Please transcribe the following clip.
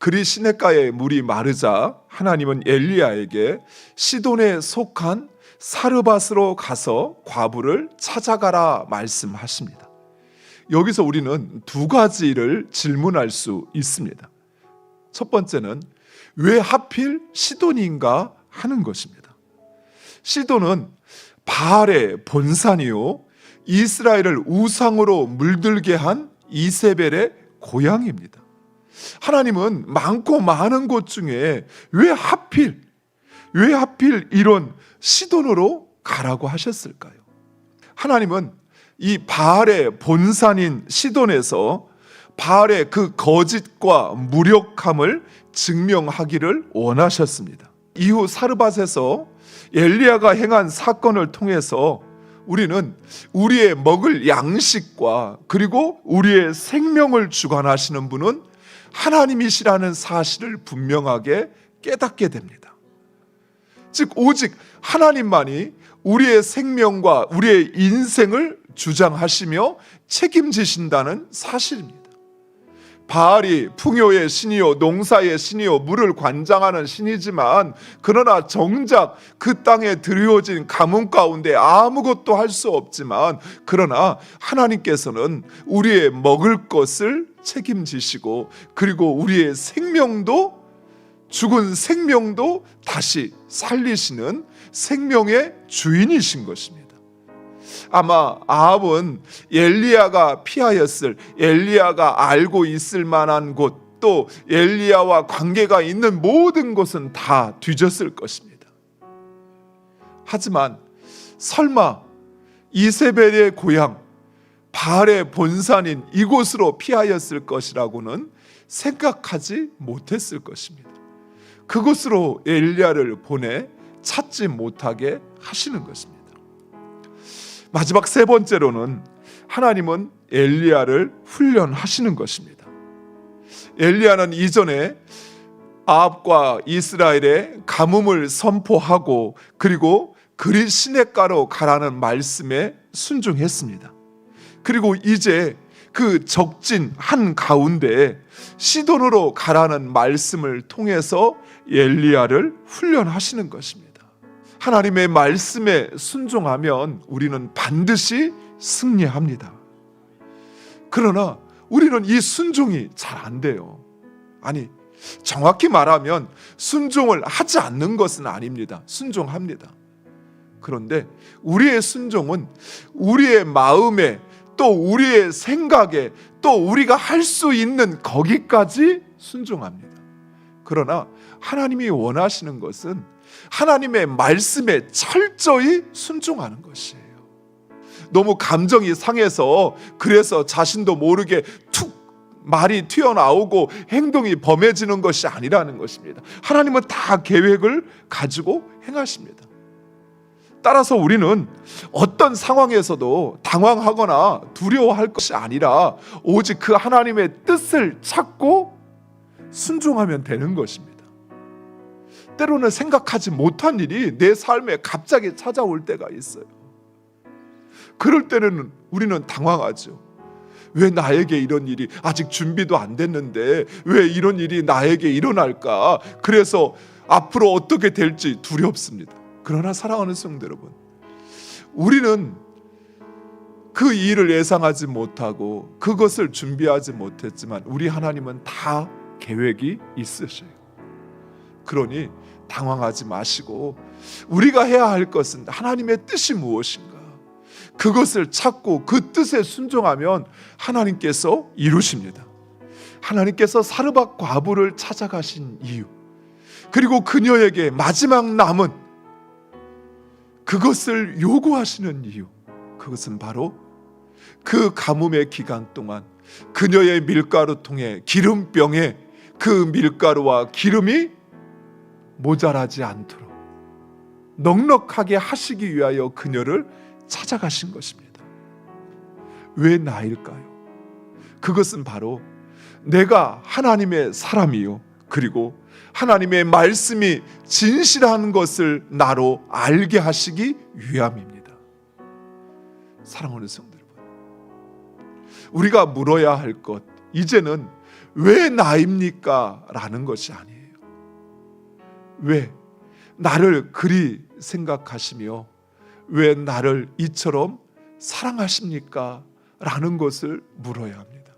그리 시냇가의 물이 마르자 하나님은 엘리야에게 시돈에 속한 사르밧으로 가서 과부를 찾아가라 말씀하십니다. 여기서 우리는 두 가지를 질문할 수 있습니다. 첫 번째는 왜 하필 시돈인가 하는 것입니다. 시돈은 바알의 본산이요 이스라엘을 우상으로 물들게 한 이세벨의 고향입니다. 하나님은 많고 많은 곳 중에 왜 하필 이런 시돈으로 가라고 하셨을까요? 하나님은 이 바알의 본산인 시돈에서 바알의 그 거짓과 무력함을 증명하기를 원하셨습니다. 이후 사르밧에서 엘리야가 행한 사건을 통해서 우리는 우리의 먹을 양식과 그리고 우리의 생명을 주관하시는 분은 하나님이시라는 사실을 분명하게 깨닫게 됩니다. 즉 오직 하나님만이 우리의 생명과 우리의 인생을 주장하시며 책임지신다는 사실입니다. 바알이 풍요의 신이요 농사의 신이요 물을 관장하는 신이지만 그러나 정작 그 땅에 드리워진 가뭄 가운데 아무것도 할 수 없지만 그러나 하나님께서는 우리의 먹을 것을 책임지시고 그리고 우리의 생명도 죽은 생명도 다시 살리시는 생명의 주인이신 것입니다. 아마 아합은 엘리야가 피하였을 엘리야가 알고 있을 만한 곳 또 엘리야와 관계가 있는 모든 곳은 다 뒤졌을 것입니다. 하지만 설마 이세벨의 고향 바알의 본산인 이곳으로 피하였을 것이라고는 생각하지 못했을 것입니다. 그곳으로 엘리야를 보내 찾지 못하게 하시는 것입니다. 마지막 세 번째로는 하나님은 엘리야를 훈련하시는 것입니다. 엘리야는 이전에 아합과 이스라엘의 가뭄을 선포하고 그리고 그리 시냇가로 가라는 말씀에 순종했습니다. 그리고 이제 그 적진 한 가운데 시돈으로 가라는 말씀을 통해서 엘리야를 훈련하시는 것입니다. 하나님의 말씀에 순종하면 우리는 반드시 승리합니다. 그러나 우리는 이 순종이 잘 안 돼요. 아니, 정확히 말하면 순종을 하지 않는 것은 아닙니다. 순종합니다. 그런데 우리의 순종은 우리의 마음에 또 우리의 생각에 또 우리가 할 수 있는 거기까지 순종합니다. 그러나 하나님이 원하시는 것은 하나님의 말씀에 철저히 순종하는 것이에요. 너무 감정이 상해서 그래서 자신도 모르게 툭 말이 튀어나오고 행동이 범해지는 것이 아니라는 것입니다. 하나님은 다 계획을 가지고 행하십니다. 따라서 우리는 어떤 상황에서도 당황하거나 두려워할 것이 아니라 오직 그 하나님의 뜻을 찾고 순종하면 되는 것입니다. 때로는 생각하지 못한 일이 내 삶에 갑자기 찾아올 때가 있어요. 그럴 때는 우리는 당황하죠. 왜 나에게 이런 일이 아직 준비도 안 됐는데 왜 이런 일이 나에게 일어날까? 그래서 앞으로 어떻게 될지 두렵습니다. 그러나 사랑하는 성도 여러분, 우리는 그 일을 예상하지 못하고 그것을 준비하지 못했지만 우리 하나님은 다 계획이 있으셔요. 그러니 당황하지 마시고 우리가 해야 할 것은 하나님의 뜻이 무엇인가? 그것을 찾고 그 뜻에 순종하면 하나님께서 이루십니다. 하나님께서 사르밧 과부를 찾아가신 이유, 그리고 그녀에게 마지막 남은 그것을 요구하시는 이유, 그것은 바로 그 가뭄의 기간 동안 그녀의 밀가루통에 기름병에 그 밀가루와 기름이 모자라지 않도록 넉넉하게 하시기 위하여 그녀를 찾아가신 것입니다. 왜 나일까요? 그것은 바로 내가 하나님의 사람이요 그리고 하나님의 말씀이 진실한 것을 나로 알게 하시기 위함입니다. 사랑하는 성도 여러분, 우리가 물어야 할 것, 이제는 왜 나입니까? 라는 것이 아니에요. 왜 나를 그리 생각하시며 왜 나를 이처럼 사랑하십니까? 라는 것을 물어야 합니다.